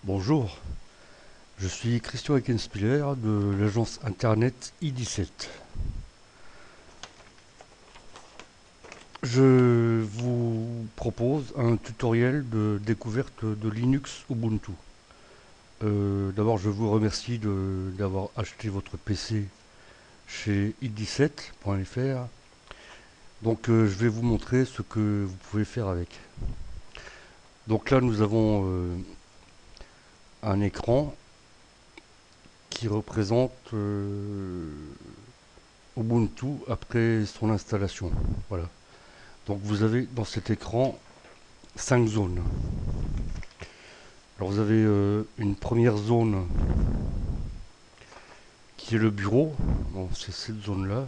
Bonjour, je suis Christian Eckenspieler de l'agence internet i17. Je vous propose un tutoriel de découverte de Linux Ubuntu. D'abord, je vous remercie d'avoir acheté votre PC chez i17.fr. Donc, je vais vous montrer ce que vous pouvez faire avec. Donc là, nous avons un écran qui représente Ubuntu après son installation. Voilà. Donc vous avez dans cet écran 5 zones. Alors vous avez une première zone qui est le bureau. Bon, c'est cette zone-là.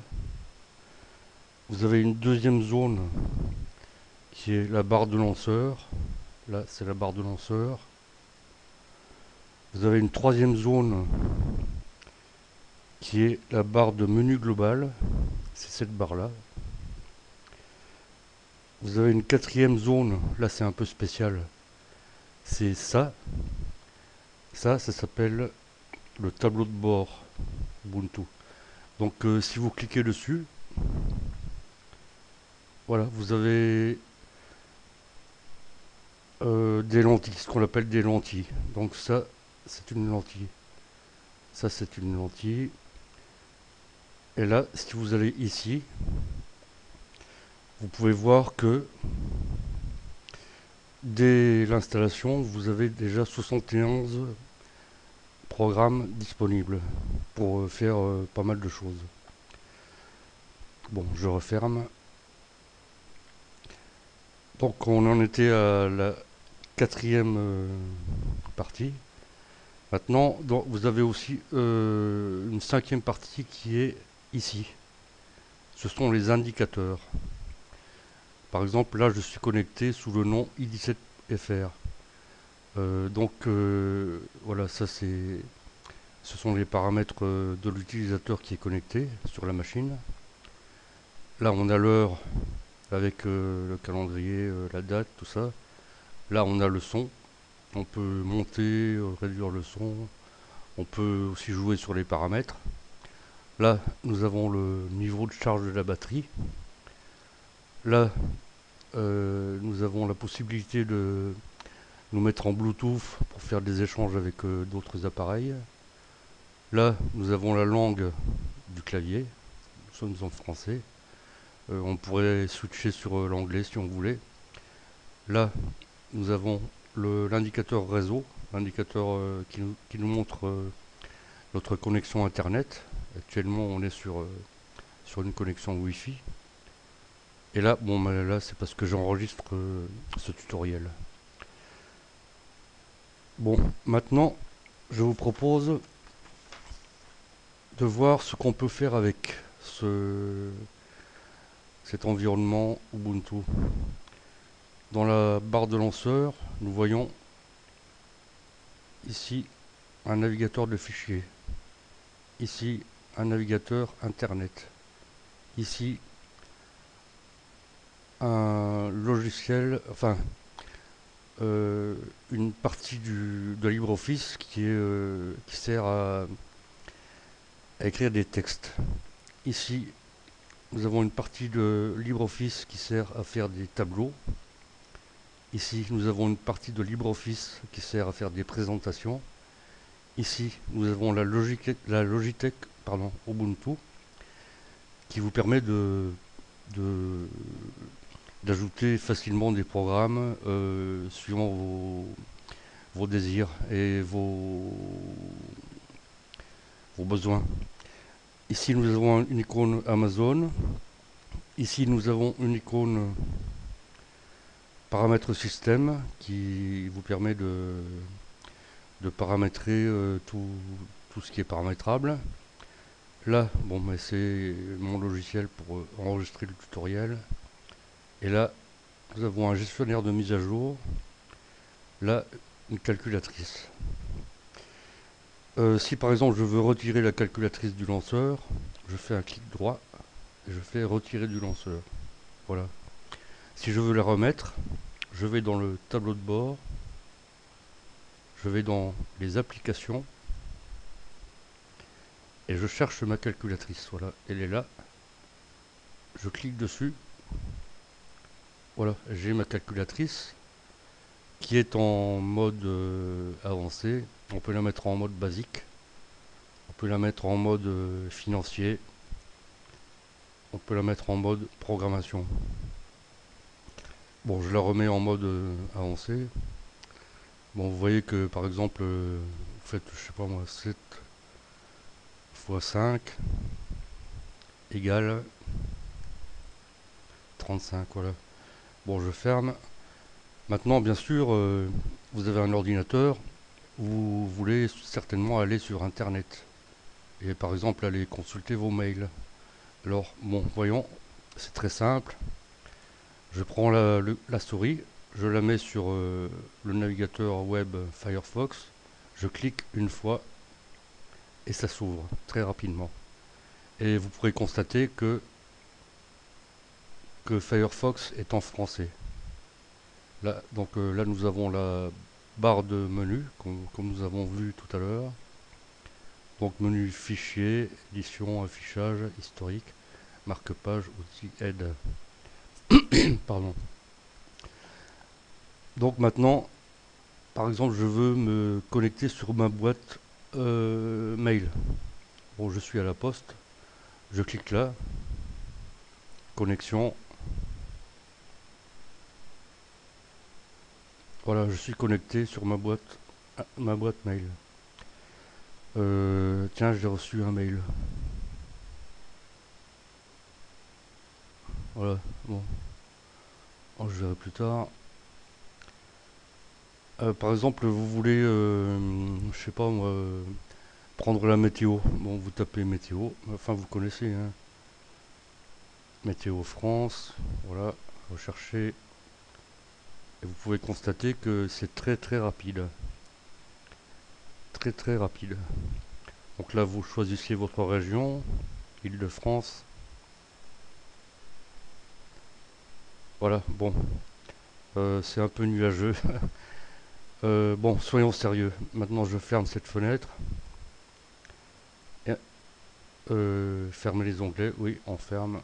Vous avez une deuxième zone qui est la barre de lanceur. Là, c'est la barre de lanceur. Vous avez une troisième zone qui est la barre de menu global. C'est cette barre-là. Vous avez une quatrième zone. Là, c'est un peu spécial. C'est ça. Ça s'appelle le tableau de bord Ubuntu. Donc, si vous cliquez dessus, voilà, vous avez des lentilles, ce qu'on appelle des lentilles. Donc ça, c'est une lentille. Ça, c'est une lentille. Et là, si vous allez ici, vous pouvez voir que dès l'installation, vous avez déjà 71 programmes disponibles pour faire pas mal de choses. Bon, je referme. Donc on en était à la quatrième partie. Maintenant, vous avez aussi une cinquième partie qui est ici. Ce sont les indicateurs. Par exemple, là, je suis connecté sous le nom i17fr. Voilà, ce sont les paramètres de l'utilisateur qui est connecté sur la machine. Là, on a l'heure avec le calendrier, la date, tout ça. Là, on a le son. On peut monter, réduire le son. On peut aussi jouer sur les paramètres. Là, nous avons le niveau de charge de la batterie. Là, nous avons la possibilité de nous mettre en Bluetooth pour faire des échanges avec d'autres appareils. Là, nous avons la langue du clavier. Nous sommes en français. On pourrait switcher sur l'anglais si on voulait. Là, nous avons l'indicateur réseau, l'indicateur qui nous montre notre connexion Internet. Actuellement, on est sur une connexion Wi-Fi. Et là, bon, là, c'est parce que j'enregistre ce tutoriel. Bon, maintenant, je vous propose de voir ce qu'on peut faire avec cet environnement Ubuntu. Dans la barre de lanceur, nous voyons ici un navigateur de fichiers. Ici, un navigateur Internet. Ici, un logiciel, enfin, une partie de LibreOffice qui sert à écrire des textes. Ici, nous avons une partie de LibreOffice qui sert à faire des tableaux. Ici, nous avons une partie de LibreOffice qui sert à faire des présentations. Ici, nous avons la Logitech Ubuntu qui vous permet d'ajouter facilement des programmes suivant vos désirs et vos besoins. Ici, nous avons une icône Amazon. Ici, nous avons une icône paramètres système qui vous permet de paramétrer tout ce qui est paramétrable. Là, bon, mais c'est mon logiciel pour enregistrer le tutoriel. Et là, nous avons un gestionnaire de mise à jour. Là, une calculatrice. Si par exemple je veux retirer la calculatrice du lanceur, je fais un clic droit et je fais retirer du lanceur. Voilà. Si je veux la remettre, je vais dans le tableau de bord, je vais dans les applications et je cherche ma calculatrice. Voilà, elle est là. Je clique dessus. Voilà, j'ai ma calculatrice qui est en mode avancé. On peut la mettre en mode basique. On peut la mettre en mode financier. On peut la mettre en mode programmation. Bon, je la remets en mode avancé. Bon, vous voyez que par exemple, vous faites, je sais pas moi, 7 fois 5 égale 35. Voilà. Bon, je ferme. Maintenant, bien sûr, vous avez un ordinateur. Vous voulez certainement aller sur Internet. Et par exemple, aller consulter vos mails. Alors, bon, voyons, c'est très simple. Je prends la souris, je la mets sur le navigateur web Firefox, je clique une fois et ça s'ouvre très rapidement. Et vous pourrez constater que Firefox est en français. Là, donc là, nous avons la barre de menu, comme nous avons vu tout à l'heure. Donc menu fichier, édition, affichage, historique, marque-page, outils, aide. Pardon. Donc maintenant, par exemple, je veux me connecter sur ma boîte mail. Bon, je suis à la poste. Je clique là. Connexion. Voilà, je suis connecté sur ma boîte mail. Tiens, j'ai reçu un mail. Voilà, bon. Oh, je verrai plus tard. Par exemple, vous voulez, je sais pas moi, prendre la météo. Bon, vous tapez météo. Enfin, vous connaissez, hein. Météo France. Voilà, recherchez. Et vous pouvez constater que c'est très très rapide. Très très rapide. Donc là, vous choisissez votre région, Île-de-France. Voilà, bon, c'est un peu nuageux. Bon, soyons sérieux. Maintenant, je ferme cette fenêtre. Et, fermer les onglets. Oui, on ferme.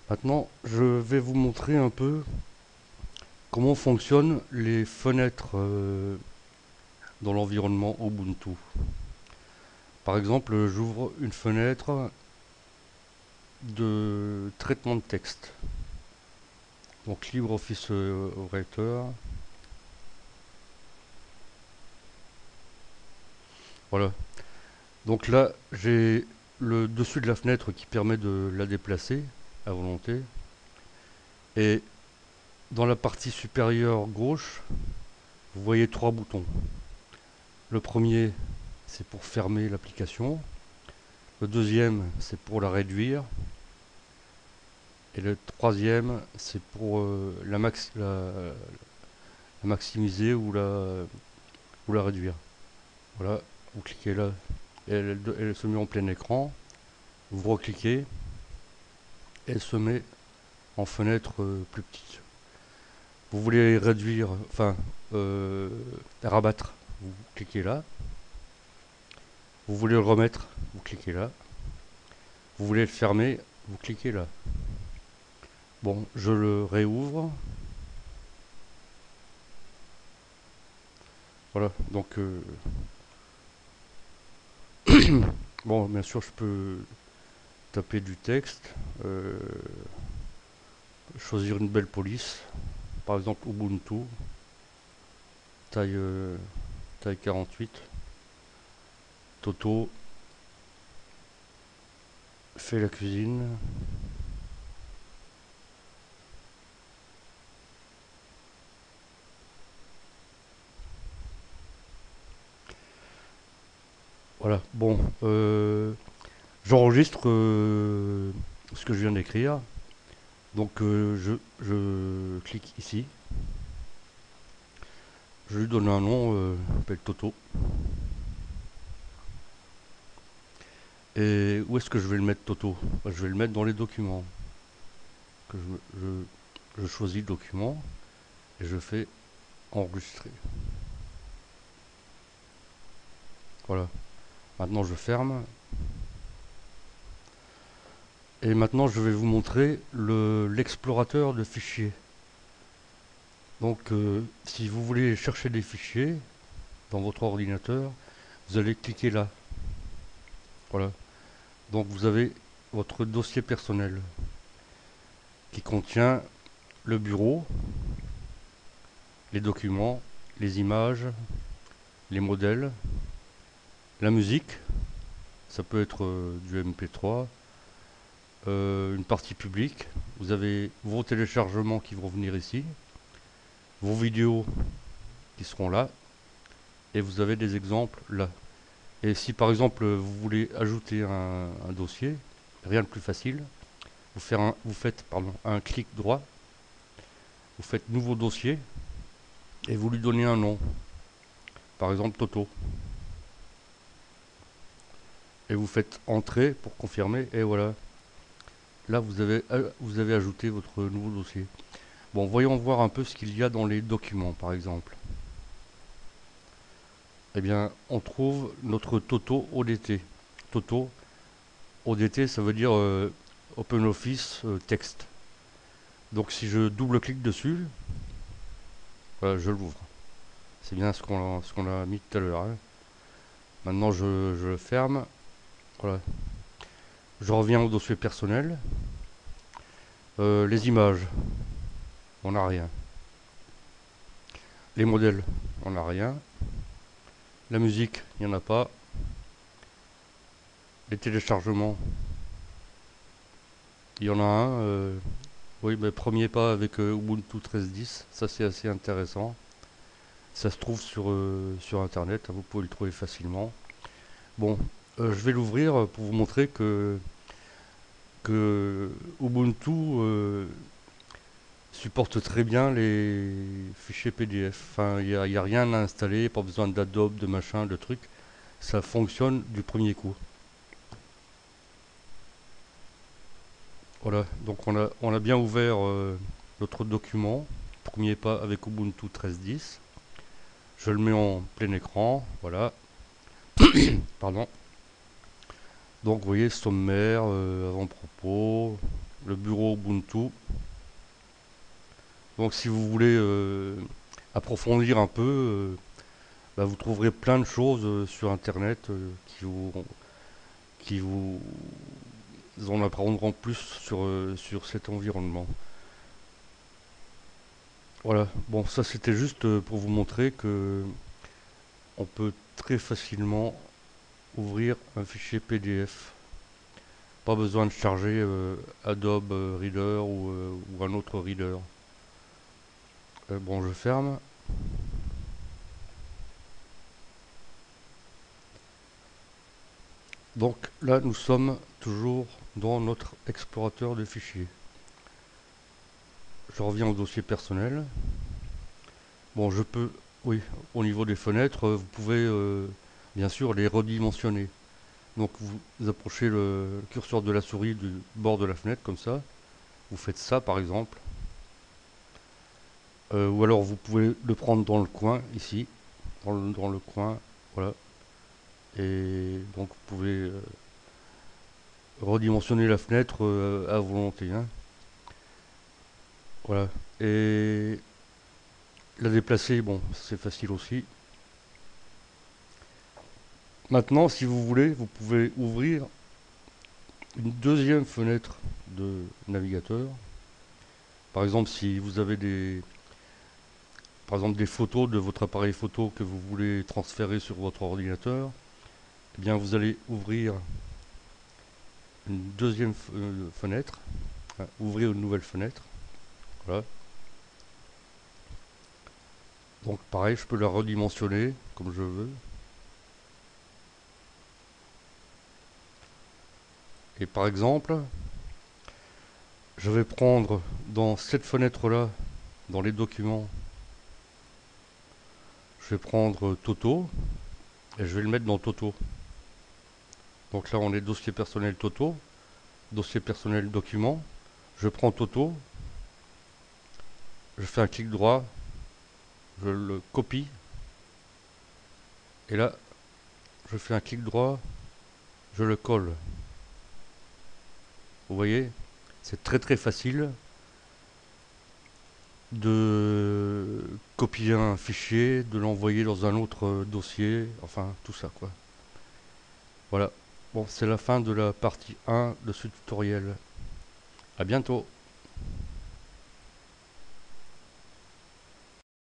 Maintenant, je vais vous montrer un peu comment fonctionnent les fenêtres dans l'environnement Ubuntu. Par exemple, j'ouvre une fenêtre de traitement de texte. Donc LibreOffice Writer. Voilà. Donc là, j'ai le dessus de la fenêtre qui permet de la déplacer à volonté. Et dans la partie supérieure gauche, vous voyez trois boutons. Le premier, c'est pour fermer l'application. Le deuxième, c'est pour la réduire. Et le troisième, c'est pour la maximiser ou la réduire. Voilà, vous cliquez là, et elle se met en plein écran. Vous recliquez, et elle se met en fenêtre plus petite. Vous voulez réduire, enfin, rabattre, vous cliquez là. Vous voulez le remettre, vous cliquez là. Vous voulez le fermer, vous cliquez là. Bon, je le réouvre. Voilà, donc bon, bien sûr, je peux taper du texte, choisir une belle police, par exemple Ubuntu, taille, taille 48, Toto, fait la cuisine. Voilà, bon, j'enregistre ce que je viens d'écrire. Donc je clique ici. Je lui donne un nom, je m'appelle Toto. Et où est-ce que je vais le mettre Toto? Bah, je vais le mettre dans les documents. Que je choisis le document et je fais enregistrer. Voilà. Maintenant je ferme. Et maintenant je vais vous montrer l'explorateur de fichiers. Donc si vous voulez chercher des fichiers dans votre ordinateur, vous allez cliquer là. Voilà. Donc vous avez votre dossier personnel qui contient le bureau, les documents, les images, les modèles, la musique, ça peut être du MP3, une partie publique, vous avez vos téléchargements qui vont venir ici, vos vidéos qui seront là, et vous avez des exemples là. Et si par exemple vous voulez ajouter un dossier, rien de plus facile, vous faites un clic droit, vous faites nouveau dossier, et vous lui donnez un nom, par exemple Toto. Et vous faites entrer pour confirmer, et voilà. Là, vous avez ajouté votre nouveau dossier. Bon, voyons voir un peu ce qu'il y a dans les documents, par exemple. Eh bien, on trouve notre Toto ODT. Toto ODT, ça veut dire OpenOffice Text. Donc, si je double-clique dessus, voilà, je l'ouvre. C'est bien ce qu'on a mis tout à l'heure. Hein. Maintenant, je le ferme. Voilà. Je reviens au dossier personnel. Les images, on n'a rien. Les modèles, on n'a rien. La musique, il n'y en a pas. Les téléchargements, il y en a un. Oui, mais premier pas avec Ubuntu 13.10. Ça, c'est assez intéressant. Ça se trouve sur Internet. Vous pouvez le trouver facilement. Bon, je vais l'ouvrir pour vous montrer que Ubuntu supporte très bien les fichiers PDF. Enfin, il n'y a rien à installer, pas besoin d'Adobe, de machin, de trucs. Ça fonctionne du premier coup. Voilà, donc on a bien ouvert notre document. Premier pas avec Ubuntu 13.10. Je le mets en plein écran, voilà. Pardon. Donc vous voyez, sommaire, avant-propos, le bureau Ubuntu. Donc si vous voulez approfondir un peu, bah, vous trouverez plein de choses sur Internet qui vous en apprendront plus sur cet environnement. Voilà, bon ça c'était juste pour vous montrer que on peut très facilement ouvrir un fichier PDF. Pas besoin de charger Adobe Reader ou un autre reader. Bon, je ferme. Donc là, nous sommes toujours dans notre explorateur de fichiers. Je reviens au dossier personnel. Bon, je peux, oui, au niveau des fenêtres, vous pouvez bien sûr les redimensionner. Donc vous approchez le curseur de la souris du bord de la fenêtre comme ça. Vous faites ça par exemple. Ou alors vous pouvez le prendre dans le coin ici, dans le coin, voilà. Et donc vous pouvez redimensionner la fenêtre à volonté. Hein. Voilà. Et la déplacer, bon, c'est facile aussi. Maintenant, si vous voulez, vous pouvez ouvrir une deuxième fenêtre de navigateur. Par exemple, si vous avez des photos de votre appareil photo que vous voulez transférer sur votre ordinateur, eh bien vous allez ouvrir une deuxième fenêtre, hein, ouvrir une nouvelle fenêtre. Voilà. Donc pareil, je peux la redimensionner comme je veux. Et par exemple, je vais prendre dans cette fenêtre-là, dans les documents, je vais prendre Toto et je vais le mettre dans Toto. Donc là, on est dossier personnel Toto, dossier personnel document. Je prends Toto, je fais un clic droit, je le copie et là, je fais un clic droit, je le colle. Vous voyez, c'est très facile de copier un fichier, de l'envoyer dans un autre dossier, enfin tout ça quoi. Voilà. Bon, c'est la fin de la partie 1 de ce tutoriel. À bientôt.